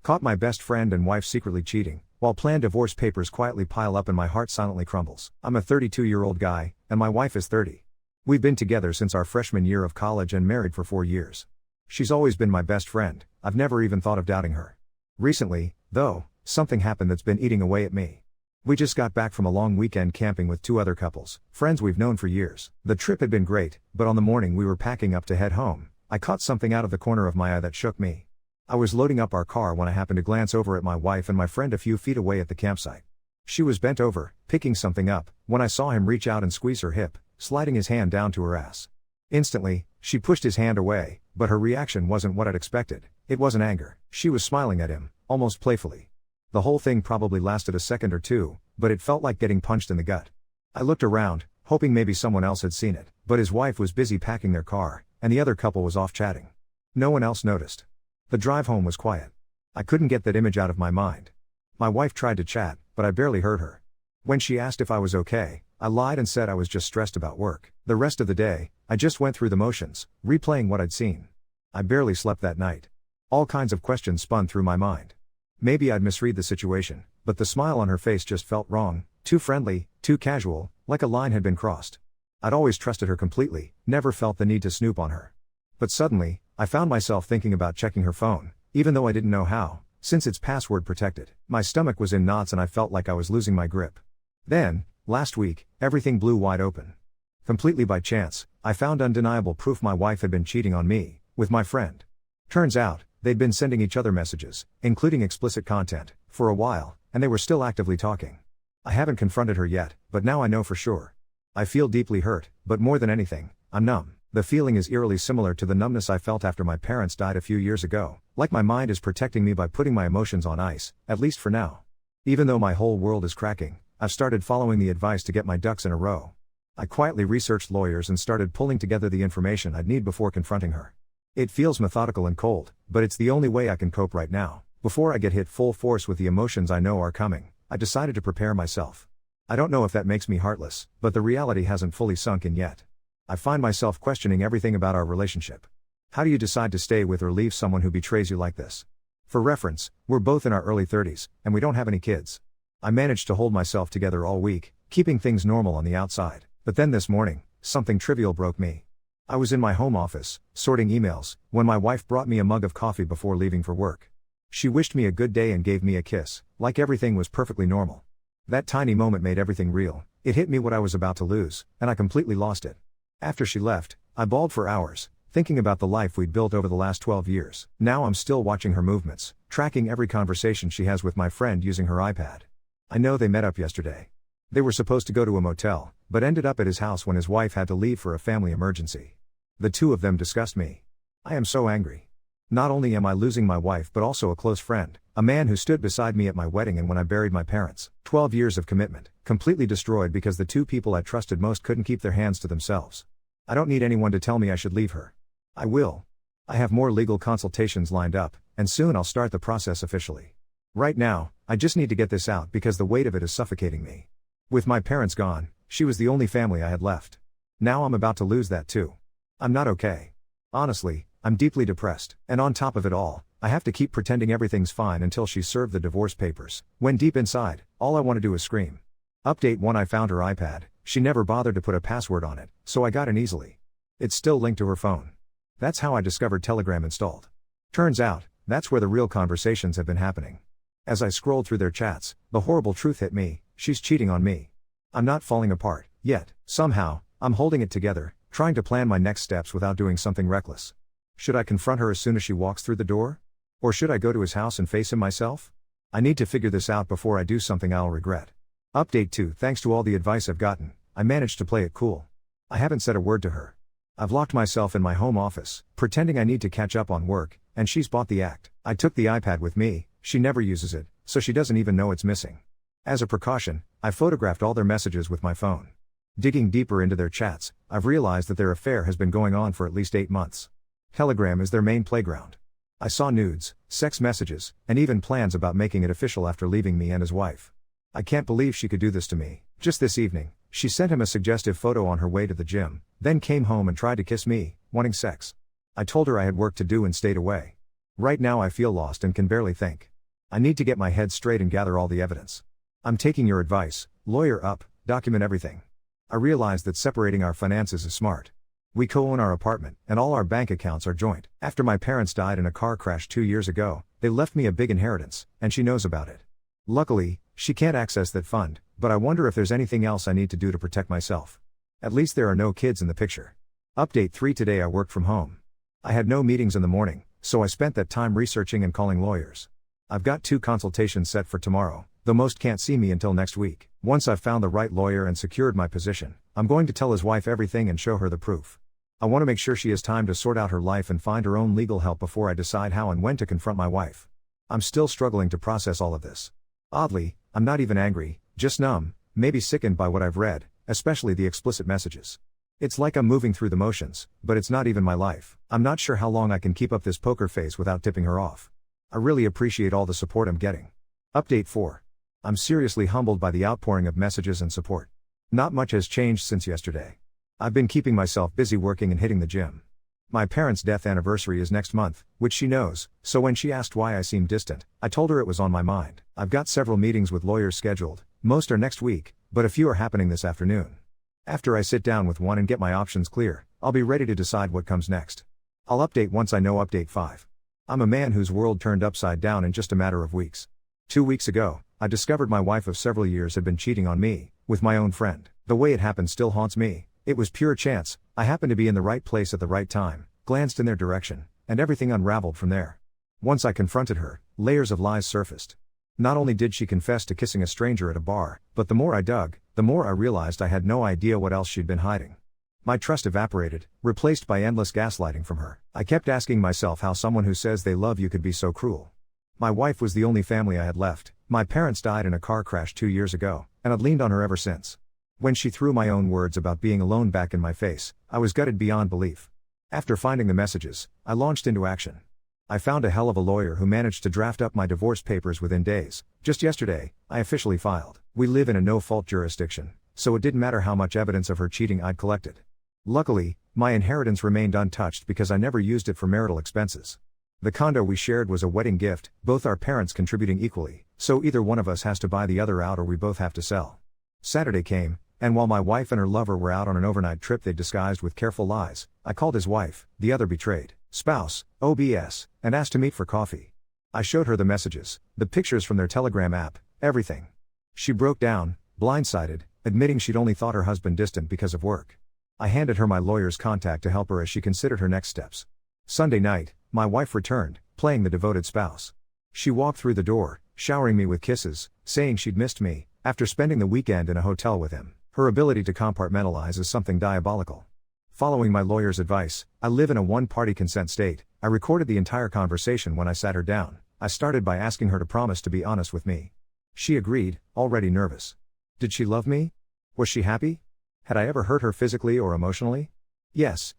Caught my best friend and wife secretly cheating, while planned divorce papers quietly pile up and my heart silently crumbles. I'm a 32-year-old guy, and my wife is 30. We've been together since our freshman year of college and married for 4 years. She's always been my best friend, I've never even thought of doubting her. Recently, though, something happened that's been eating away at me. We just got back from a long weekend camping with 2 other couples, friends we've known for years. The trip had been great, but on the morning we were packing up to head home, I caught something out of the corner of my eye that shook me. I was loading up our car when I happened to glance over at my wife and my friend a few feet away at the campsite. She was bent over, picking something up, when I saw him reach out and squeeze her hip, sliding his hand down to her ass. Instantly, she pushed his hand away, but her reaction wasn't what I'd expected. It wasn't anger. She was smiling at him, almost playfully. The whole thing probably lasted a second or two, but it felt like getting punched in the gut. I looked around, hoping maybe someone else had seen it, but his wife was busy packing their car, and the other couple was off chatting. No one else noticed. The drive home was quiet. I couldn't get that image out of my mind. My wife tried to chat, but I barely heard her. When she asked if I was okay, I lied and said I was just stressed about work. The rest of the day, I just went through the motions, replaying what I'd seen. I barely slept that night. All kinds of questions spun through my mind. Maybe I'd misread the situation, but the smile on her face just felt wrong, too friendly, too casual, like a line had been crossed. I'd always trusted her completely, never felt the need to snoop on her. But suddenly, I found myself thinking about checking her phone, even though I didn't know how, since it's password protected. My stomach was in knots and I felt like I was losing my grip. Then, last week, everything blew wide open. Completely by chance, I found undeniable proof my wife had been cheating on me, with my friend. Turns out, they'd been sending each other messages, including explicit content, for a while, and they were still actively talking. I haven't confronted her yet, but now I know for sure. I feel deeply hurt, but more than anything, I'm numb. The feeling is eerily similar to the numbness I felt after my parents died a few years ago, like my mind is protecting me by putting my emotions on ice, at least for now. Even though my whole world is cracking, I've started following the advice to get my ducks in a row. I quietly researched lawyers and started pulling together the information I'd need before confronting her. It feels methodical and cold, but it's the only way I can cope right now. Before I get hit full force with the emotions I know are coming, I decided to prepare myself. I don't know if that makes me heartless, but the reality hasn't fully sunk in yet. I find myself questioning everything about our relationship. How do you decide to stay with or leave someone who betrays you like this? For reference, we're both in our early 30s, and we don't have any kids. I managed to hold myself together all week, keeping things normal on the outside, but then this morning, something trivial broke me. I was in my home office, sorting emails, when my wife brought me a mug of coffee before leaving for work. She wished me a good day and gave me a kiss, like everything was perfectly normal. That tiny moment made everything real. It hit me what I was about to lose, and I completely lost it. After she left, I bawled for hours, thinking about the life we'd built over the last 12 years. Now I'm still watching her movements, tracking every conversation she has with my friend using her iPad. I know they met up yesterday. They were supposed to go to a motel, but ended up at his house when his wife had to leave for a family emergency. The two of them disgust me. I am so angry. Not only am I losing my wife but also a close friend, a man who stood beside me at my wedding and when I buried my parents. 12 years of commitment, completely destroyed because the two people I trusted most couldn't keep their hands to themselves. I don't need anyone to tell me I should leave her. I will. I have more legal consultations lined up, and soon I'll start the process officially. Right now, I just need to get this out because the weight of it is suffocating me. With my parents gone, she was the only family I had left. Now I'm about to lose that too. I'm not okay. Honestly, I'm deeply depressed, and on top of it all, I have to keep pretending everything's fine until she's served the divorce papers, when deep inside, all I want to do is scream. Update 1: I found her iPad. She never bothered to put a password on it, so I got in easily. It's still linked to her phone. That's how I discovered Telegram installed. Turns out, that's where the real conversations have been happening. As I scrolled through their chats, the horrible truth hit me: she's cheating on me. I'm not falling apart, yet. Somehow, I'm holding it together, trying to plan my next steps without doing something reckless. Should I confront her as soon as she walks through the door? Or should I go to his house and face him myself? I need to figure this out before I do something I'll regret. Update 2: Thanks to all the advice I've gotten, I managed to play it cool. I haven't said a word to her. I've locked myself in my home office, pretending I need to catch up on work, and she's bought the act. I took the iPad with me, she never uses it, so she doesn't even know it's missing. As a precaution, I photographed all their messages with my phone. Digging deeper into their chats, I've realized that their affair has been going on for at least 8 months. Telegram is their main playground. I saw nudes, sex messages, and even plans about making it official after leaving me and his wife. I can't believe she could do this to me. Just this evening, she sent him a suggestive photo on her way to the gym, then came home and tried to kiss me, wanting sex. I told her I had work to do and stayed away. Right now I feel lost and can barely think. I need to get my head straight and gather all the evidence. I'm taking your advice, lawyer up, document everything. I realize that separating our finances is smart. We co-own our apartment, and all our bank accounts are joint. After my parents died in a car crash 2 years ago, they left me a big inheritance, and she knows about it. Luckily, she can't access that fund, but I wonder if there's anything else I need to do to protect myself. At least there are no kids in the picture. Update 3: Today I worked from home. I had no meetings in the morning, so I spent that time researching and calling lawyers. I've got 2 consultations set for tomorrow, though most can't see me until next week. Once I've found the right lawyer and secured my position, I'm going to tell his wife everything and show her the proof. I want to make sure she has time to sort out her life and find her own legal help before I decide how and when to confront my wife. I'm still struggling to process all of this. Oddly, I'm not even angry, just numb, maybe sickened by what I've read, especially the explicit messages. It's like I'm moving through the motions, but it's not even my life. I'm not sure how long I can keep up this poker face without tipping her off. I really appreciate all the support I'm getting. Update 4. I'm seriously humbled by the outpouring of messages and support. Not much has changed since yesterday. I've been keeping myself busy working and hitting the gym. My parents' death anniversary is next month, which she knows, so when she asked why I seemed distant, I told her it was on my mind. I've got several meetings with lawyers scheduled, most are next week, but a few are happening this afternoon. After I sit down with one and get my options clear, I'll be ready to decide what comes next. I'll update once I know. Update 5. I'm a man whose world turned upside down in just a matter of weeks. 2 weeks ago, I discovered my wife of several years had been cheating on me, with my own friend. The way it happened still haunts me. It was pure chance. I happened to be in the right place at the right time, glanced in their direction, and everything unraveled from there. Once I confronted her, layers of lies surfaced. Not only did she confess to kissing a stranger at a bar, but the more I dug, the more I realized I had no idea what else she'd been hiding. My trust evaporated, replaced by endless gaslighting from her. I kept asking myself how someone who says they love you could be so cruel. My wife was the only family I had left. My parents died in a car crash 2 years ago, and I'd leaned on her ever since. When she threw my own words about being alone back in my face, I was gutted beyond belief. After finding the messages, I launched into action. I found a hell of a lawyer who managed to draft up my divorce papers within days. Just yesterday, I officially filed. We live in a no-fault jurisdiction, so it didn't matter how much evidence of her cheating I'd collected. Luckily, my inheritance remained untouched because I never used it for marital expenses. The condo we shared was a wedding gift, both our parents contributing equally, so either one of us has to buy the other out or we both have to sell. Saturday came, and while my wife and her lover were out on an overnight trip they disguised with careful lies, I called his wife, the other betrayed spouse, OBS, and asked to meet for coffee. I showed her the messages, the pictures from their Telegram app, everything. She broke down, blindsided, admitting she'd only thought her husband distant because of work. I handed her my lawyer's contact to help her as she considered her next steps. Sunday night, my wife returned, playing the devoted spouse. She walked through the door, showering me with kisses, saying she'd missed me, after spending the weekend in a hotel with him. Her ability to compartmentalize is something diabolical. Following my lawyer's advice, I live in a one-party consent state. I recorded the entire conversation when I sat her down. I started by asking her to promise to be honest with me. She agreed, already nervous. Did she love me? Was she happy? Had I ever hurt her physically or emotionally? Yes,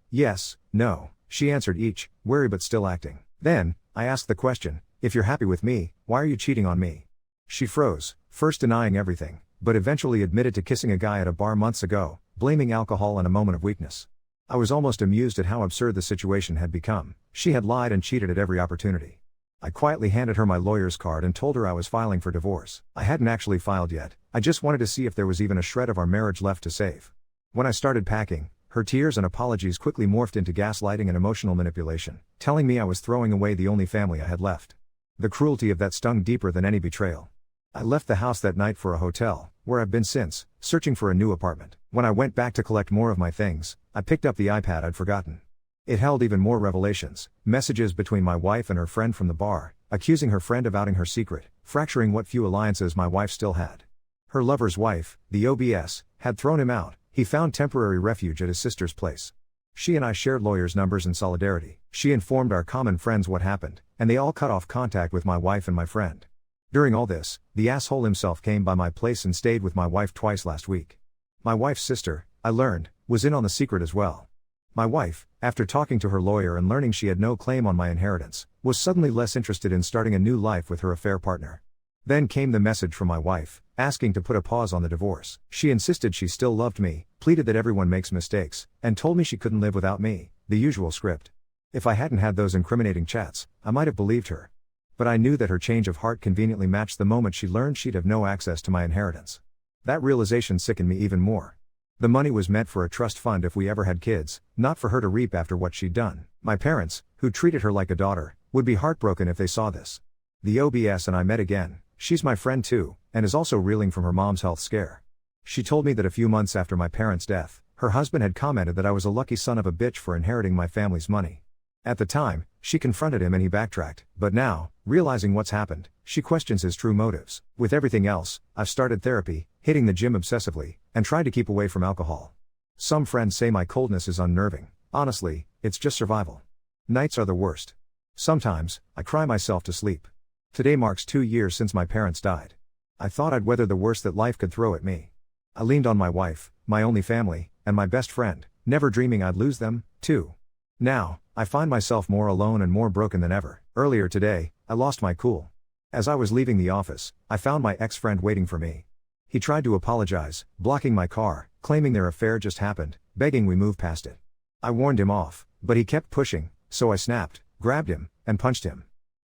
no, she answered each, wary but still acting. Then, I asked the question, if you're happy with me, why are you cheating on me? She froze, first denying everything, but eventually admitted to kissing a guy at a bar months ago, blaming alcohol and a moment of weakness. I was almost amused at how absurd the situation had become. She had lied and cheated at every opportunity. I quietly handed her my lawyer's card and told her I was filing for divorce. I hadn't actually filed yet, I just wanted to see if there was even a shred of our marriage left to save. When I started packing, her tears and apologies quickly morphed into gaslighting and emotional manipulation, telling me I was throwing away the only family I had left. The cruelty of that stung deeper than any betrayal. I left the house that night for a hotel, where I've been since, searching for a new apartment. When I went back to collect more of my things, I picked up the iPad I'd forgotten. It held even more revelations, messages between my wife and her friend from the bar, accusing her friend of outing her secret, fracturing what few alliances my wife still had. Her lover's wife, the OBS, had thrown him out. He found temporary refuge at his sister's place. She and I shared lawyers' numbers in solidarity. She informed our common friends what happened, and they all cut off contact with my wife and my friend. During all this, the asshole himself came by my place and stayed with my wife twice last week. My wife's sister, I learned, was in on the secret as well. My wife, after talking to her lawyer and learning she had no claim on my inheritance, was suddenly less interested in starting a new life with her affair partner. Then came the message from my wife, asking to put a pause on the divorce. She insisted she still loved me, pleaded that everyone makes mistakes, and told me she couldn't live without me, the usual script. If I hadn't had those incriminating chats, I might have believed her. But I knew that her change of heart conveniently matched the moment she learned she'd have no access to my inheritance. That realization sickened me even more. The money was meant for a trust fund if we ever had kids, not for her to reap after what she'd done. My parents, who treated her like a daughter, would be heartbroken if they saw this. The OBS and I met again. She's my friend too, and is also reeling from her mom's health scare. She told me that a few months after my parents' death, her husband had commented that I was a lucky son of a bitch for inheriting my family's money. At the time, she confronted him and he backtracked, but now, realizing what's happened, she questions his true motives. With everything else, I've started therapy, hitting the gym obsessively, and tried to keep away from alcohol. Some friends say my coldness is unnerving. Honestly, it's just survival. Nights are the worst. Sometimes, I cry myself to sleep. Today marks 2 years since my parents died. I thought I'd weather the worst that life could throw at me. I leaned on my wife, my only family, and my best friend, never dreaming I'd lose them, too. Now, I find myself more alone and more broken than ever. Earlier today, I lost my cool. As I was leaving the office, I found my ex-friend waiting for me. He tried to apologize, blocking my car, claiming their affair just happened, begging we move past it. I warned him off, but he kept pushing, so I snapped, grabbed him, and punched him.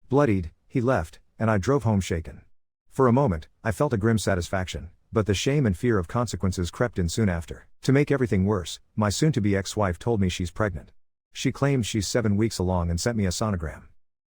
Bloodied, he left, and I drove home shaken. For a moment, I felt a grim satisfaction, but the shame and fear of consequences crept in soon after. To make everything worse, my soon-to-be ex-wife told me she's pregnant. She claims she's 7 weeks along and sent me a sonogram.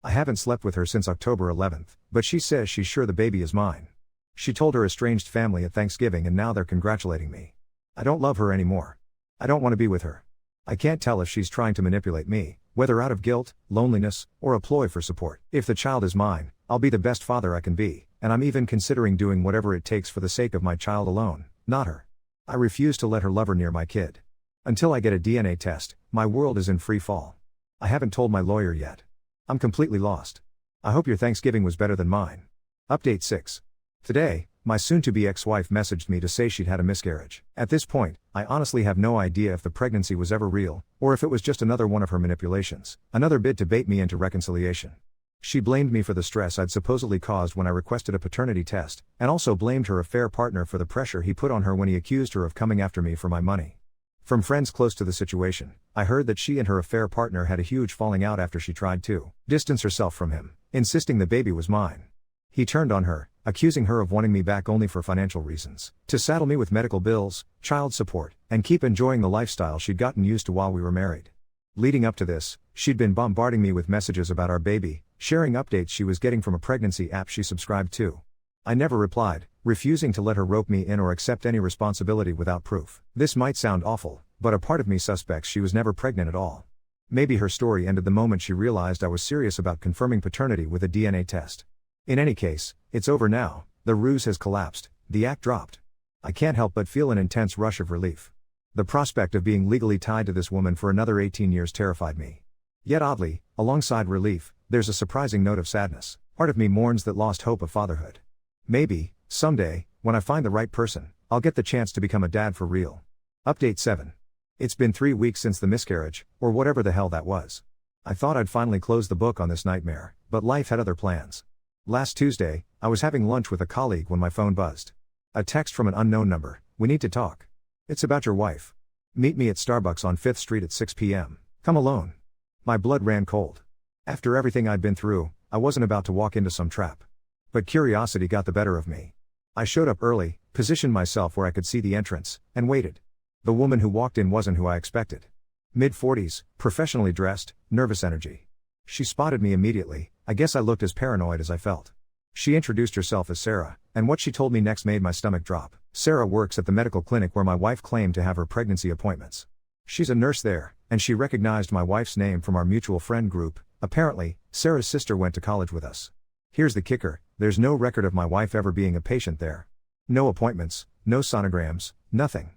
I haven't slept with her since October 11th, but she says she's sure the baby is mine. She told her estranged family at Thanksgiving and now they're congratulating me. I don't love her anymore. I don't want to be with her. I can't tell if she's trying to manipulate me, whether out of guilt, loneliness, or a ploy for support. If the child is mine, I'll be the best father I can be, and I'm even considering doing whatever it takes for the sake of my child alone, not her. I refuse to let her lover near my kid. Until I get a DNA test, my world is in free fall. I haven't told my lawyer yet. I'm completely lost. I hope your Thanksgiving was better than mine. Update 6. Today, my soon-to-be ex-wife messaged me to say she'd had a miscarriage. At this point, I honestly have no idea if the pregnancy was ever real, or if it was just another one of her manipulations, another bid to bait me into reconciliation. She blamed me for the stress I'd supposedly caused when I requested a paternity test, and also blamed her affair partner for the pressure he put on her when he accused her of coming after me for my money. From friends close to the situation, I heard that she and her affair partner had a huge falling out after she tried to distance herself from him, insisting the baby was mine. He turned on her, accusing her of wanting me back only for financial reasons, to saddle me with medical bills, child support, and keep enjoying the lifestyle she'd gotten used to while we were married. Leading up to this, she'd been bombarding me with messages about our baby, sharing updates she was getting from a pregnancy app she subscribed to. I never replied, refusing to let her rope me in or accept any responsibility without proof. This might sound awful, but a part of me suspects she was never pregnant at all. Maybe her story ended the moment she realized I was serious about confirming paternity with a DNA test. In any case, it's over now, the ruse has collapsed, the act dropped. I can't help but feel an intense rush of relief. The prospect of being legally tied to this woman for another 18 years terrified me. Yet oddly, alongside relief, there's a surprising note of sadness. Part of me mourns that lost hope of fatherhood. Maybe, someday, when I find the right person, I'll get the chance to become a dad for real. Update 7. It's been 3 weeks since the miscarriage, or whatever the hell that was. I thought I'd finally close the book on this nightmare, but life had other plans. Last Tuesday, I was having lunch with a colleague when my phone buzzed. A text from an unknown number: "We need to talk. It's about your wife. Meet me at Starbucks on 5th Street at 6 p.m. Come alone." My blood ran cold. After everything I'd been through, I wasn't about to walk into some trap. But curiosity got the better of me. I showed up early, positioned myself where I could see the entrance, and waited. The woman who walked in wasn't who I expected. Mid-40s, professionally dressed, nervous energy. She spotted me immediately. I guess I looked as paranoid as I felt. She introduced herself as Sarah, and what she told me next made my stomach drop. Sarah works at the medical clinic where my wife claimed to have her pregnancy appointments. She's a nurse there, and she recognized my wife's name from our mutual friend group. Apparently, Sarah's sister went to college with us. Here's the kicker: there's no record of my wife ever being a patient there. No appointments, no sonograms, nothing.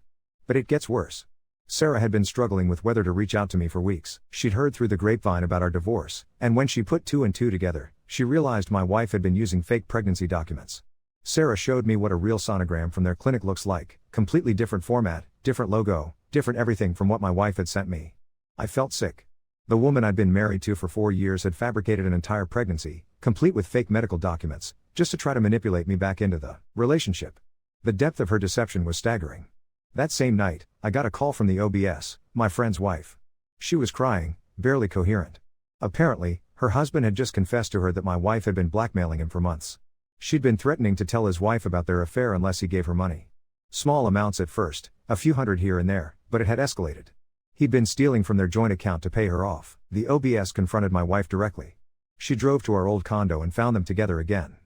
But it gets worse. Sarah had been struggling with whether to reach out to me for weeks. She'd heard through the grapevine about our divorce, and when she put 2 and 2 together, she realized my wife had been using fake pregnancy documents. Sarah showed me what a real sonogram from their clinic looks like: completely different format, different logo, different everything from what my wife had sent me. I felt sick. The woman I'd been married to for 4 years had fabricated an entire pregnancy, complete with fake medical documents, just to try to manipulate me back into the relationship. The depth of her deception was staggering. That same night, I got a call from the OBS, my friend's wife. She was crying, barely coherent. Apparently, Her husband had just confessed to her that my wife had been blackmailing him for months. She'd been threatening to tell his wife about their affair unless he gave her money. Small amounts at first, a few hundred here and there, but it had escalated. He'd been stealing from their joint account to pay her off. The OBS confronted my wife directly. She drove to our old condo and found them together again.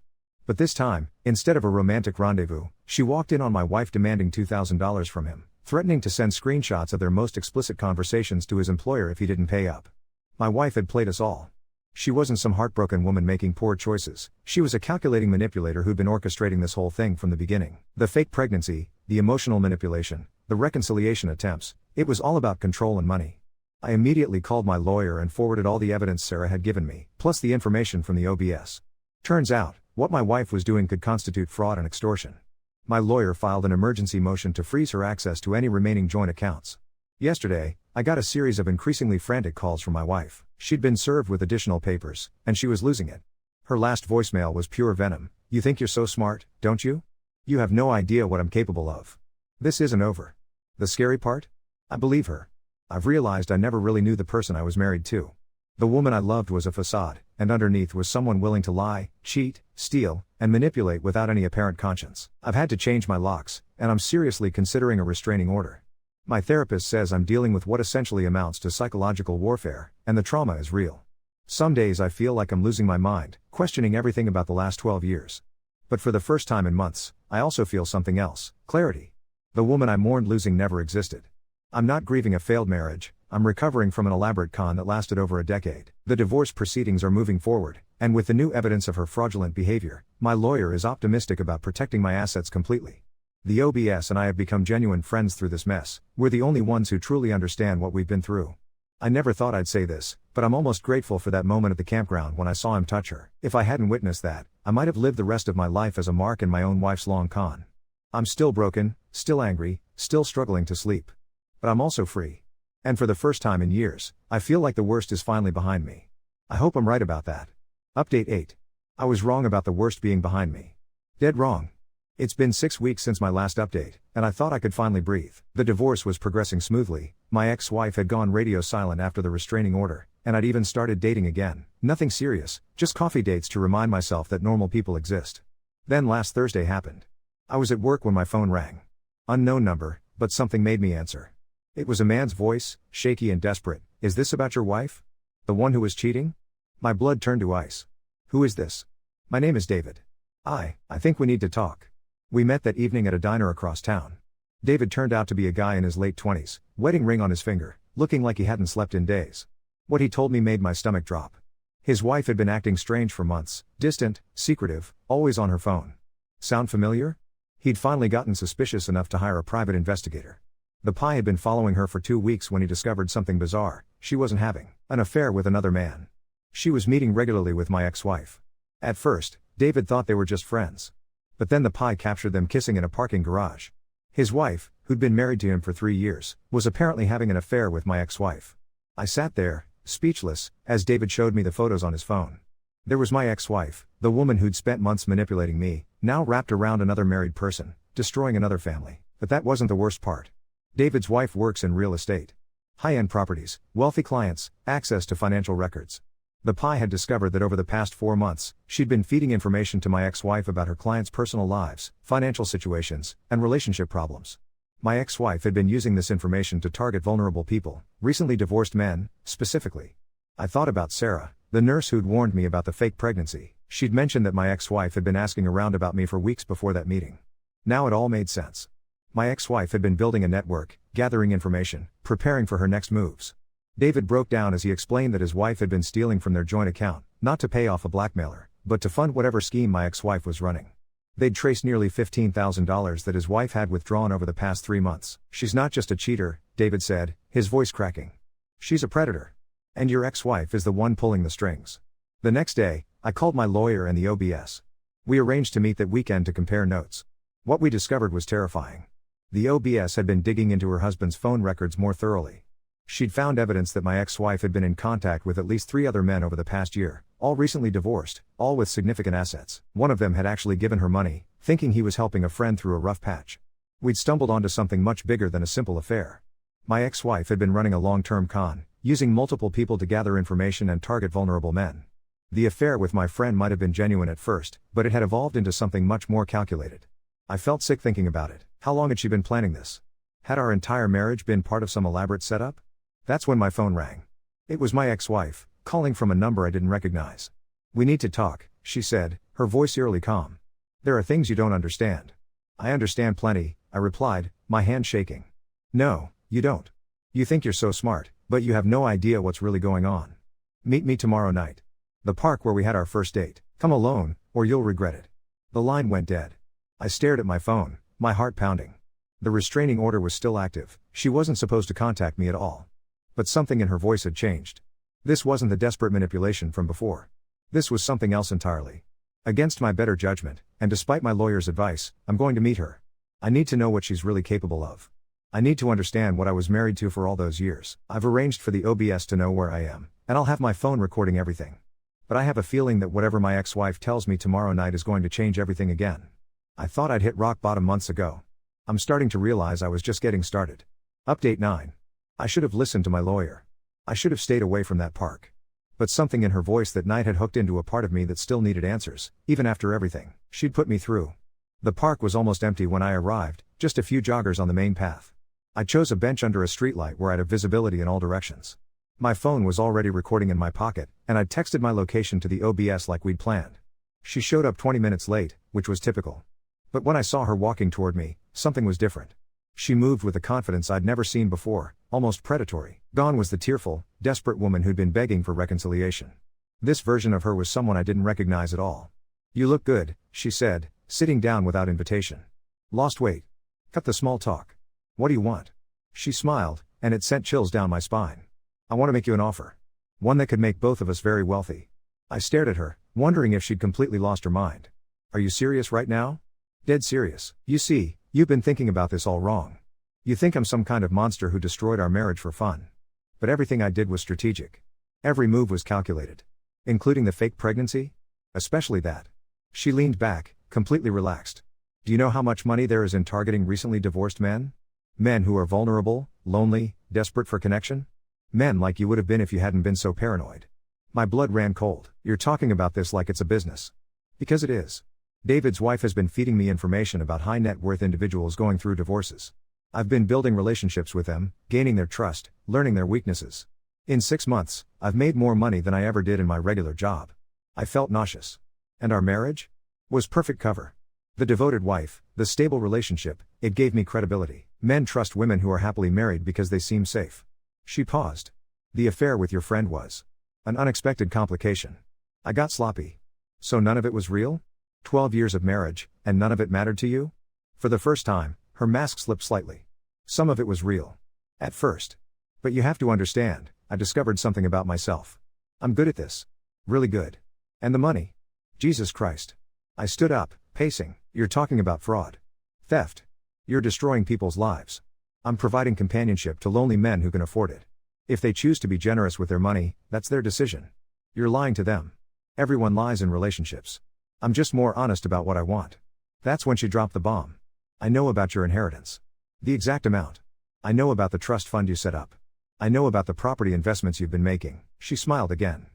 But this time, instead of a romantic rendezvous, she walked in on my wife demanding $2,000 from him, threatening to send screenshots of their most explicit conversations to his employer if he didn't pay up. My wife had played us all. She wasn't some heartbroken woman making poor choices, she was a calculating manipulator who'd been orchestrating this whole thing from the beginning. The fake pregnancy, the emotional manipulation, the reconciliation attempts, it was all about control and money. I immediately called my lawyer and forwarded all the evidence Sarah had given me, plus the information from the OBS. Turns out, what my wife was doing could constitute fraud and extortion. My lawyer filed an emergency motion to freeze her access to any remaining joint accounts. Yesterday, I got a series of increasingly frantic calls from my wife. She'd been served with additional papers, and she was losing it. Her last voicemail was pure venom. "You think you're so smart, don't you? You have no idea what I'm capable of. This isn't over." The scary part? I believe her. I've realized I never really knew the person I was married to. The woman I loved was a facade, and underneath was someone willing to lie, cheat, steal, and manipulate without any apparent conscience. I've had to change my locks, and I'm seriously considering a restraining order. My therapist says I'm dealing with what essentially amounts to psychological warfare, and the trauma is real. Some days I feel like I'm losing my mind, questioning everything about the last 12 years. But for the first time in months, I also feel something else: clarity. The woman I mourned losing never existed. I'm not grieving a failed marriage, I'm recovering from an elaborate con that lasted over a decade. The divorce proceedings are moving forward, and with the new evidence of her fraudulent behavior, my lawyer is optimistic about protecting my assets completely. The OBS and I have become genuine friends through this mess. We're the only ones who truly understand what we've been through. I never thought I'd say this, but I'm almost grateful for that moment at the campground when I saw him touch her. If I hadn't witnessed that, I might have lived the rest of my life as a mark in my own wife's long con. I'm still broken, still angry, still struggling to sleep. But I'm also free. And for the first time in years, I feel like the worst is finally behind me. I hope I'm right about that. Update 8. I was wrong about the worst being behind me. Dead wrong. It's been 6 weeks since my last update, and I thought I could finally breathe. The divorce was progressing smoothly, my ex-wife had gone radio silent after the restraining order, and I'd even started dating again. Nothing serious, just coffee dates to remind myself that normal people exist. Then last Thursday happened. I was at work when my phone rang. Unknown number, but something made me answer. It was a man's voice, shaky and desperate. "Is this about your wife? The one who was cheating?" My blood turned to ice. "Who is this?" "My name is David. I think we need to talk." We met that evening at a diner across town. David turned out to be a guy in his late 20s, wedding ring on his finger, looking like he hadn't slept in days. What he told me made my stomach drop. His wife had been acting strange for months, distant, secretive, always on her phone. Sound familiar? He'd finally gotten suspicious enough to hire a private investigator. The Pi had been following her for 2 weeks when he discovered something bizarre. She wasn't having an affair with another man. She was meeting regularly with my ex-wife. At first, David thought they were just friends. But then the Pi captured them kissing in a parking garage. His wife, who'd been married to him for 3 years, was apparently having an affair with my ex-wife. I sat there, speechless, as David showed me the photos on his phone. There was my ex-wife, the woman who'd spent months manipulating me, now wrapped around another married person, destroying another family. But that wasn't the worst part. David's wife works in real estate. High-end properties, wealthy clients, access to financial records. The Pi had discovered that over the past 4 months, she'd been feeding information to my ex-wife about her clients' personal lives, financial situations, and relationship problems. My ex-wife had been using this information to target vulnerable people, recently divorced men, specifically. I thought about Sarah, the nurse who'd warned me about the fake pregnancy. She'd mentioned that my ex-wife had been asking around about me for weeks before that meeting. Now it all made sense. My ex-wife had been building a network, gathering information, preparing for her next moves. David broke down as he explained that his wife had been stealing from their joint account, not to pay off a blackmailer, but to fund whatever scheme my ex-wife was running. They'd traced nearly $15,000 that his wife had withdrawn over the past 3 months. "She's not just a cheater," David said, his voice cracking. "She's a predator. And your ex-wife is the one pulling the strings." The next day, I called my lawyer and the OBS. We arranged to meet that weekend to compare notes. What we discovered was terrifying. The OBS had been digging into her husband's phone records more thoroughly. She'd found evidence that my ex-wife had been in contact with at least 3 other men over the past year, all recently divorced, all with significant assets. One of them had actually given her money, thinking he was helping a friend through a rough patch. We'd stumbled onto something much bigger than a simple affair. My ex-wife had been running a long-term con, using multiple people to gather information and target vulnerable men. The affair with my friend might have been genuine at first, but it had evolved into something much more calculated. I felt sick thinking about it. How long had she been planning this? Had our entire marriage been part of some elaborate setup? That's when my phone rang. It was my ex-wife, calling from a number I didn't recognize. "We need to talk," she said, her voice eerily calm. "There are things you don't understand." "I understand plenty," I replied, my hand shaking. "No, you don't. You think you're so smart, but you have no idea what's really going on. Meet me tomorrow night. The park where we had our first date. Come alone, or you'll regret it." The line went dead. I stared at my phone, my heart pounding. The restraining order was still active. She wasn't supposed to contact me at all. But something in her voice had changed. This wasn't the desperate manipulation from before. This was something else entirely. Against my better judgment, and despite my lawyer's advice, I'm going to meet her. I need to know what she's really capable of. I need to understand what I was married to for all those years. I've arranged for the OBS to know where I am, and I'll have my phone recording everything. But I have a feeling that whatever my ex-wife tells me tomorrow night is going to change everything again. I thought I'd hit rock bottom months ago. I'm starting to realize I was just getting started. Update 9. I should have listened to my lawyer. I should have stayed away from that park. But something in her voice that night had hooked into a part of me that still needed answers, even after everything she'd put me through. The park was almost empty when I arrived, just a few joggers on the main path. I chose a bench under a streetlight where I'd have visibility in all directions. My phone was already recording in my pocket, and I'd texted my location to the OBS like we'd planned. She showed up 20 minutes late, which was typical. But when I saw her walking toward me, something was different. She moved with a confidence I'd never seen before, almost predatory. Gone was the tearful, desperate woman who'd been begging for reconciliation. This version of her was someone I didn't recognize at all. "You look good," she said, sitting down without invitation. "Lost weight. Cut the small talk. What do you want?" She smiled, and it sent chills down my spine. "I want to make you an offer. One that could make both of us very wealthy." I stared at her, wondering if she'd completely lost her mind. "Are you serious right now?" "Dead serious. You see, you've been thinking about this all wrong. You think I'm some kind of monster who destroyed our marriage for fun. But everything I did was strategic. Every move was calculated. Including the fake pregnancy? Especially that." She leaned back, completely relaxed. "Do you know how much money there is in targeting recently divorced men? Men who are vulnerable, lonely, desperate for connection? Men like you would have been if you hadn't been so paranoid." My blood ran cold. "You're talking about this like it's a business." "Because it is. David's wife has been feeding me information about high net worth individuals going through divorces. I've been building relationships with them, gaining their trust, learning their weaknesses. In 6 months, I've made more money than I ever did in my regular job." I felt nauseous. And our marriage? Was perfect cover. The devoted wife, the stable relationship, it gave me credibility. Men trust women who are happily married because they seem safe. She paused. "The affair with your friend was an unexpected complication." I got sloppy. "So none of it was real? 12 years of marriage, and none of it mattered to you?" For the first time, her mask slipped slightly. "Some of it was real. At first. But you have to understand, I discovered something about myself. I'm good at this. Really good. And the money. Jesus Christ." I stood up, pacing. "You're talking about fraud. Theft. You're destroying people's lives. I'm providing companionship to lonely men who can afford it. If they choose to be generous with their money, that's their decision. You're lying to them. Everyone lies in relationships. I'm just more honest about what I want." That's when she dropped the bomb. "I know about your inheritance. The exact amount. I know about the trust fund you set up. I know about the property investments you've been making." She smiled again.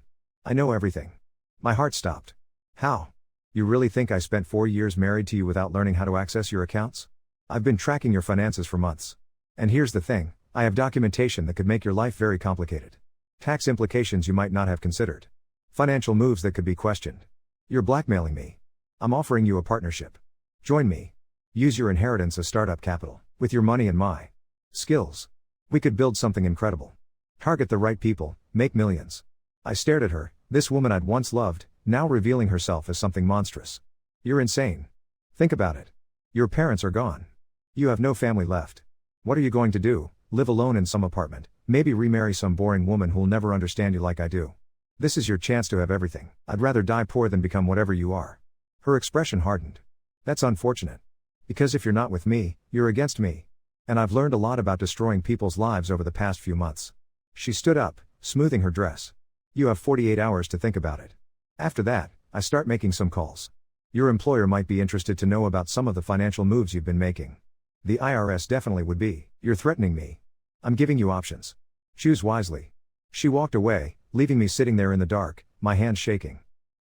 "I know everything." My heart stopped. "How? You really think I spent 4 years married to you without learning how to access your accounts? I've been tracking your finances for months. And here's the thing, I have documentation that could make your life very complicated. Tax implications you might not have considered. Financial moves that could be questioned. You're blackmailing me. I'm offering you a partnership. Join me. Use your inheritance as startup capital. With your money and my skills, we could build something incredible. Target the right people, make millions." I stared at her, this woman I'd once loved, now revealing herself as something monstrous. "You're insane. Think about it. Your parents are gone. You have no family left. What are you going to do? Live alone in some apartment, maybe remarry some boring woman who'll never understand you like I do? This is your chance to have everything. I'd rather die poor than become whatever you are." Her expression hardened. "That's unfortunate. Because if you're not with me, you're against me. And I've learned a lot about destroying people's lives over the past few months." She stood up, smoothing her dress. "You have 48 hours to think about it. After that, I start making some calls. Your employer might be interested to know about some of the financial moves you've been making. The IRS definitely would be. You're threatening me. I'm giving you options. Choose wisely." She walked away, leaving me sitting there in the dark, my hands shaking.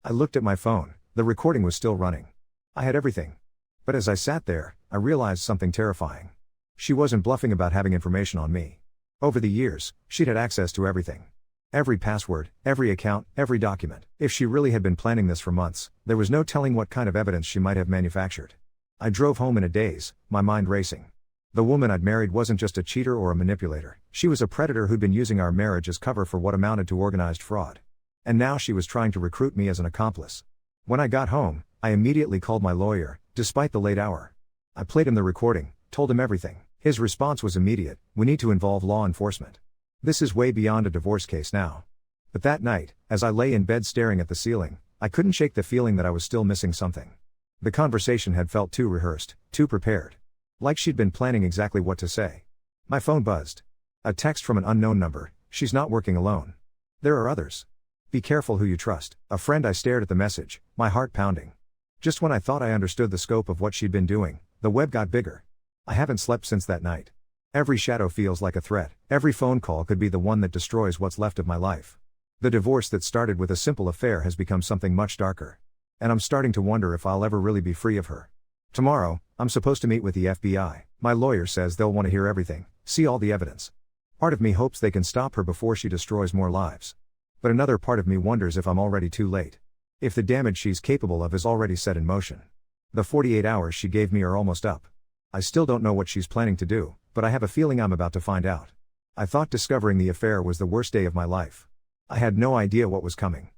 I looked at my phone, the recording was still running. I had everything. But as I sat there, I realized something terrifying. She wasn't bluffing about having information on me. Over the years, she'd had access to everything. Every password, every account, every document. If she really had been planning this for months, there was no telling what kind of evidence she might have manufactured. I drove home in a daze, my mind racing. The woman I'd married wasn't just a cheater or a manipulator, she was a predator who'd been using our marriage as cover for what amounted to organized fraud. And now she was trying to recruit me as an accomplice. When I got home, I immediately called my lawyer, despite the late hour. I played him the recording, told him everything. His response was immediate: "We need to involve law enforcement. This is way beyond a divorce case now." But that night, as I lay in bed staring at the ceiling, I couldn't shake the feeling that I was still missing something. The conversation had felt too rehearsed, too prepared. Like she'd been planning exactly what to say. My phone buzzed. A text from an unknown number: "She's not working alone. There are others. Be careful who you trust." A friend. I stared at the message, my heart pounding. Just when I thought I understood the scope of what she'd been doing, the web got bigger. I haven't slept since that night. Every shadow feels like a threat, every phone call could be the one that destroys what's left of my life. The divorce that started with a simple affair has become something much darker. And I'm starting to wonder if I'll ever really be free of her. Tomorrow, I'm supposed to meet with the FBI. My lawyer says they'll want to hear everything, see all the evidence. Part of me hopes they can stop her before she destroys more lives. But another part of me wonders if I'm already too late. If the damage she's capable of is already set in motion. The 48 hours she gave me are almost up. I still don't know what she's planning to do, but I have a feeling I'm about to find out. I thought discovering the affair was the worst day of my life. I had no idea what was coming.